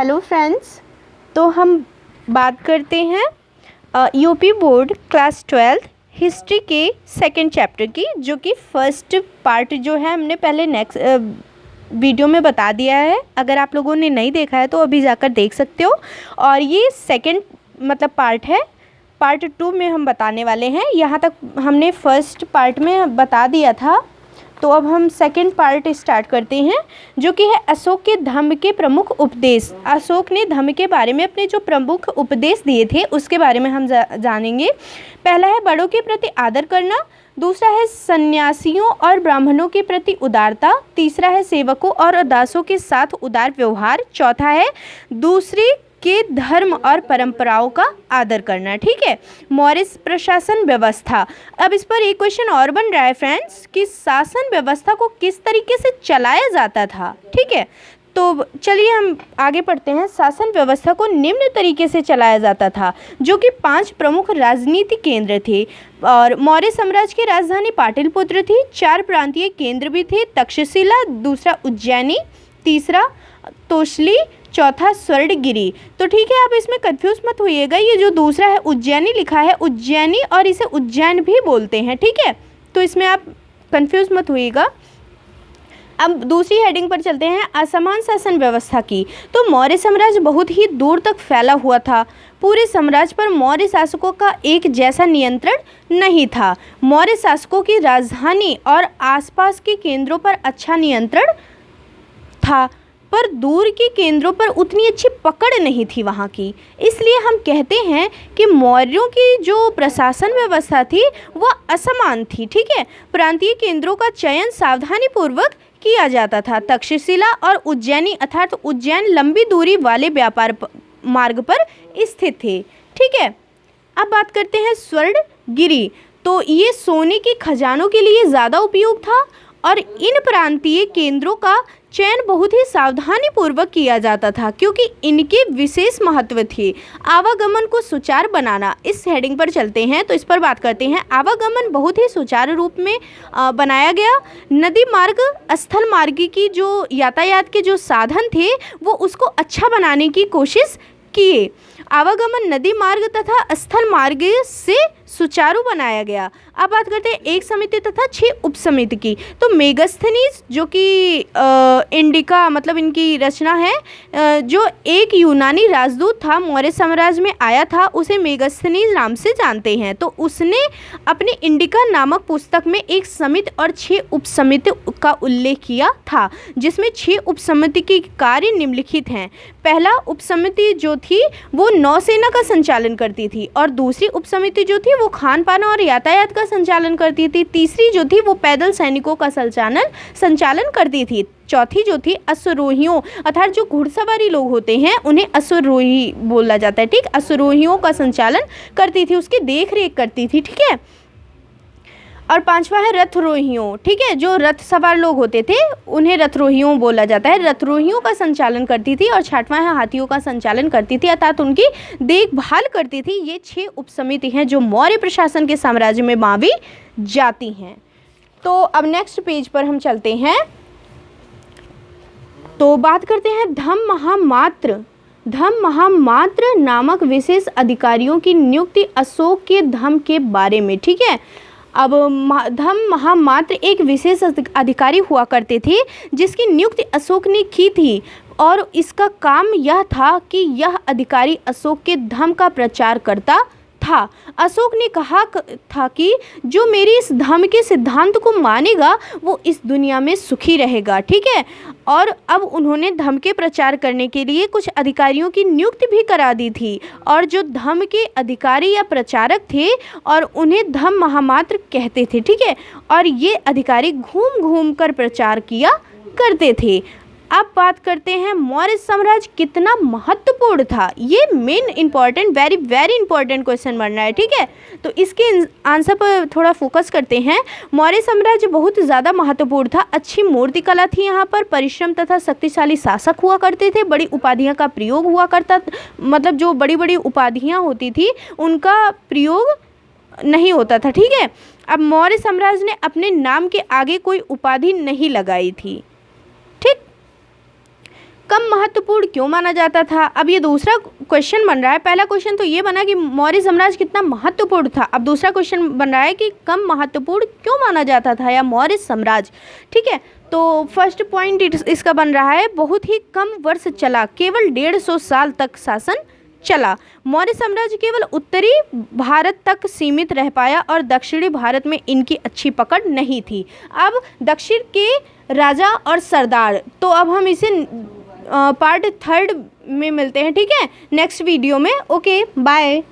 Hello friends, तो हम बात करते हैं यूपी बोर्ड क्लास 12 हिस्ट्री के सेकंड चैप्टर की, जो कि फर्स्ट पार्ट जो है हमने पहले नेक्स्ट वीडियो में बता दिया है। अगर आप लोगों ने नहीं देखा है तो अभी जाकर देख सकते हो। और ये सेकंड मतलब पार्ट है, पार्ट 2 में हम बताने वाले हैं। यहाँ तक हमने फर्स्ट पार्ट में बता दिया था, तो अब हम सेकंड पार्ट स्टार्ट करते हैं, जो कि है अशोक के धम्म के प्रमुख उपदेश। अशोक ने धम्म के बारे में अपने जो प्रमुख उपदेश दिए थे उसके बारे में हम जानेंगे। पहला है बड़ों के प्रति आदर करना, दूसरा है सन्यासियों और ब्राह्मणों के प्रति उदारता, तीसरा है सेवकों और दासों के साथ उदार व्यवहार, चौथा है दूसरे के धर्म और परंपराओं का आदर करना। ठीक है। मौर्य प्रशासन व्यवस्था। अब इस पर एक क्वेश्चन और बन रहा है फ्रेंड्स कि शासन व्यवस्था को किस तरीके से चलाया जाता था। ठीक है, तो चलिए हम आगे पढ़ते हैं। शासन व्यवस्था को निम्न तरीके से चलाया जाता था, जो कि 5 प्रमुख राजनीति केंद्र थे। और मौर्य साम्राज्य की राजधानी पाटलिपुत्र थी। 4 प्रांतीय केंद्र भी थे, तक्षशिला, दूसरा उज्जैनी, तीसरा तोसली, चौथा स्वर्णगिरी। तो ठीक है, आप इसमें कंफ्यूज मत होइएगा। ये जो दूसरा है उज्जैनी लिखा है उज्जैनी, और इसे उज्जैन भी बोलते हैं। ठीक है, तो इसमें आप कंफ्यूज मत होइएगा। अब दूसरी हेडिंग पर चलते हैं, असमान शासन व्यवस्था की। तो मौर्य साम्राज्य बहुत ही दूर तक फैला हुआ था। पूरे साम्राज्य पर मौर्य शासकों का एक जैसा नियंत्रण नहीं था। मौर्य शासकों की राजधानी और आसपास के केंद्रों पर अच्छा नियंत्रण था, पर दूर के केंद्रों पर उतनी अच्छी पकड़ नहीं थी वहाँ की। इसलिए हम कहते हैं कि मौर्यों की जो प्रशासन व्यवस्था थी वह असमान थी। ठीक है, प्रांतीय केंद्रों का चयन सावधानी पूर्वक किया जाता था। तक्षशिला और उज्जैनी अर्थात उज्जैन लंबी दूरी वाले व्यापार मार्ग पर स्थित थे। ठीक है, अब बात करते हैं स्वर्णगिरी। तो ये सोने के खजानों के लिए ज़्यादा उपयोग था, और इन प्रांतीय केंद्रों का चयन बहुत ही सावधानी पूर्वक किया जाता था, क्योंकि इनके विशेष महत्व थे। आवागमन को सुचारू बनाना। इस हेडिंग पर चलते हैं, तो इस पर बात करते हैं। आवागमन बहुत ही सुचारू रूप में बनाया गया। नदी मार्ग, स्थल मार्ग की जो यातायात के जो साधन थे वो उसको अच्छा बनाने की कोशिश किए। आवागमन नदी मार्ग तथा स्थल मार्ग से सुचारू बनाया गया। अब बात करते हैं एक समिति तथा 6 उपसमिति की। तो मेगास्थनीज, जो कि इंडिका मतलब इनकी रचना है, जो एक यूनानी राजदूत था मौर्य साम्राज्य में आया था, उसे मेगास्थनीज नाम से जानते हैं। तो उसने अपने इंडिका नामक पुस्तक में एक समिति और 6 उपसमिति का उल्लेख किया था, जिसमें 6 उपसमिति के कार्य निम्नलिखित हैं। पहला उपसमिति जो थी वो नौसेना का संचालन करती थी, और दूसरी उपसमिति जो थी वो खान पान और यातायात का संचालन करती थी। तीसरी जो थी वो पैदल सैनिकों का संचालन करती थी। चौथी जो थी अश्वरोहियों अर्थात जो घुड़सवारी लोग होते हैं उन्हें अश्वरोही बोला जाता है। ठीक, अश्वरोहियों का संचालन करती थी, उसकी देख रेख करती थी। ठीक है, और 5वां है रथरोहियों। ठीक है, जो रथ सवार लोग होते थे उन्हें रथरोहियों बोला जाता है, रथरोहियों का संचालन करती थी। और 6वां है हाथियों का संचालन करती थी अर्थात उनकी देखभाल करती थी। ये 6 उपसमिति हैं जो मौर्य प्रशासन के साम्राज्य में मावी जाती हैं। तो अब नेक्स्ट पेज पर हम चलते हैं, तो बात करते हैं धम्म महामात्र नामक विशेष अधिकारियों की नियुक्ति अशोक के धम्म के बारे में। ठीक है, अब धम्म महामात्र एक विशेष अधिकारी हुआ करते थे जिसकी नियुक्ति अशोक ने की थी, और इसका काम यह था कि यह अधिकारी अशोक के धम्म का प्रचार करता था। अशोक ने कहा था कि जो मेरी इस धम्म के सिद्धांत को मानेगा वो इस दुनिया में सुखी रहेगा। ठीक है, और अब उन्होंने धम्म के प्रचार करने के लिए कुछ अधिकारियों की नियुक्ति भी करा दी थी, और जो धम्म के अधिकारी या प्रचारक थे और उन्हें धम्म महामात्र कहते थे। ठीक है, और ये अधिकारी घूम घूम कर प्रचार किया करते थे। अब बात करते हैं मौर्य साम्राज्य कितना महत्वपूर्ण था। ये main important very important question बन रहा है। ठीक है, तो इसके आंसर पर थोड़ा फोकस करते हैं। मौर्य साम्राज्य बहुत ज़्यादा महत्वपूर्ण था। अच्छी मूर्ति कला थी यहाँ पर, परिश्रम तथा शक्तिशाली शासक हुआ करते थे, बड़ी उपाधियाँ का प्रयोग हुआ करता, मतलब जो बड़ी बड़ी उपाधियाँ होती थी उनका प्रयोग नहीं होता था। ठीक है, अब मौर्य साम्राज्य ने अपने नाम के आगे कोई उपाधि नहीं लगाई थी। ठीक, कम महत्वपूर्ण क्यों माना जाता था। अब ये दूसरा क्वेश्चन बन रहा है। पहला क्वेश्चन तो ये बना कि मौर्य साम्राज्य कितना महत्वपूर्ण था। अब दूसरा क्वेश्चन बन रहा है कि कम महत्वपूर्ण क्यों माना जाता था या मौर्य साम्राज्य। ठीक है, तो फर्स्ट पॉइंट इसका बन रहा है बहुत ही कम वर्ष चला, केवल 150 साल तक शासन चला। मौर्य साम्राज्य केवल उत्तरी भारत तक सीमित रह पाया और दक्षिणी भारत में इनकी अच्छी पकड़ नहीं थी। अब दक्षिण के राजा और सरदार, तो अब हम इसे पार्ट 3 में मिलते हैं। ठीक है, नेक्स्ट वीडियो में। Okay, bye.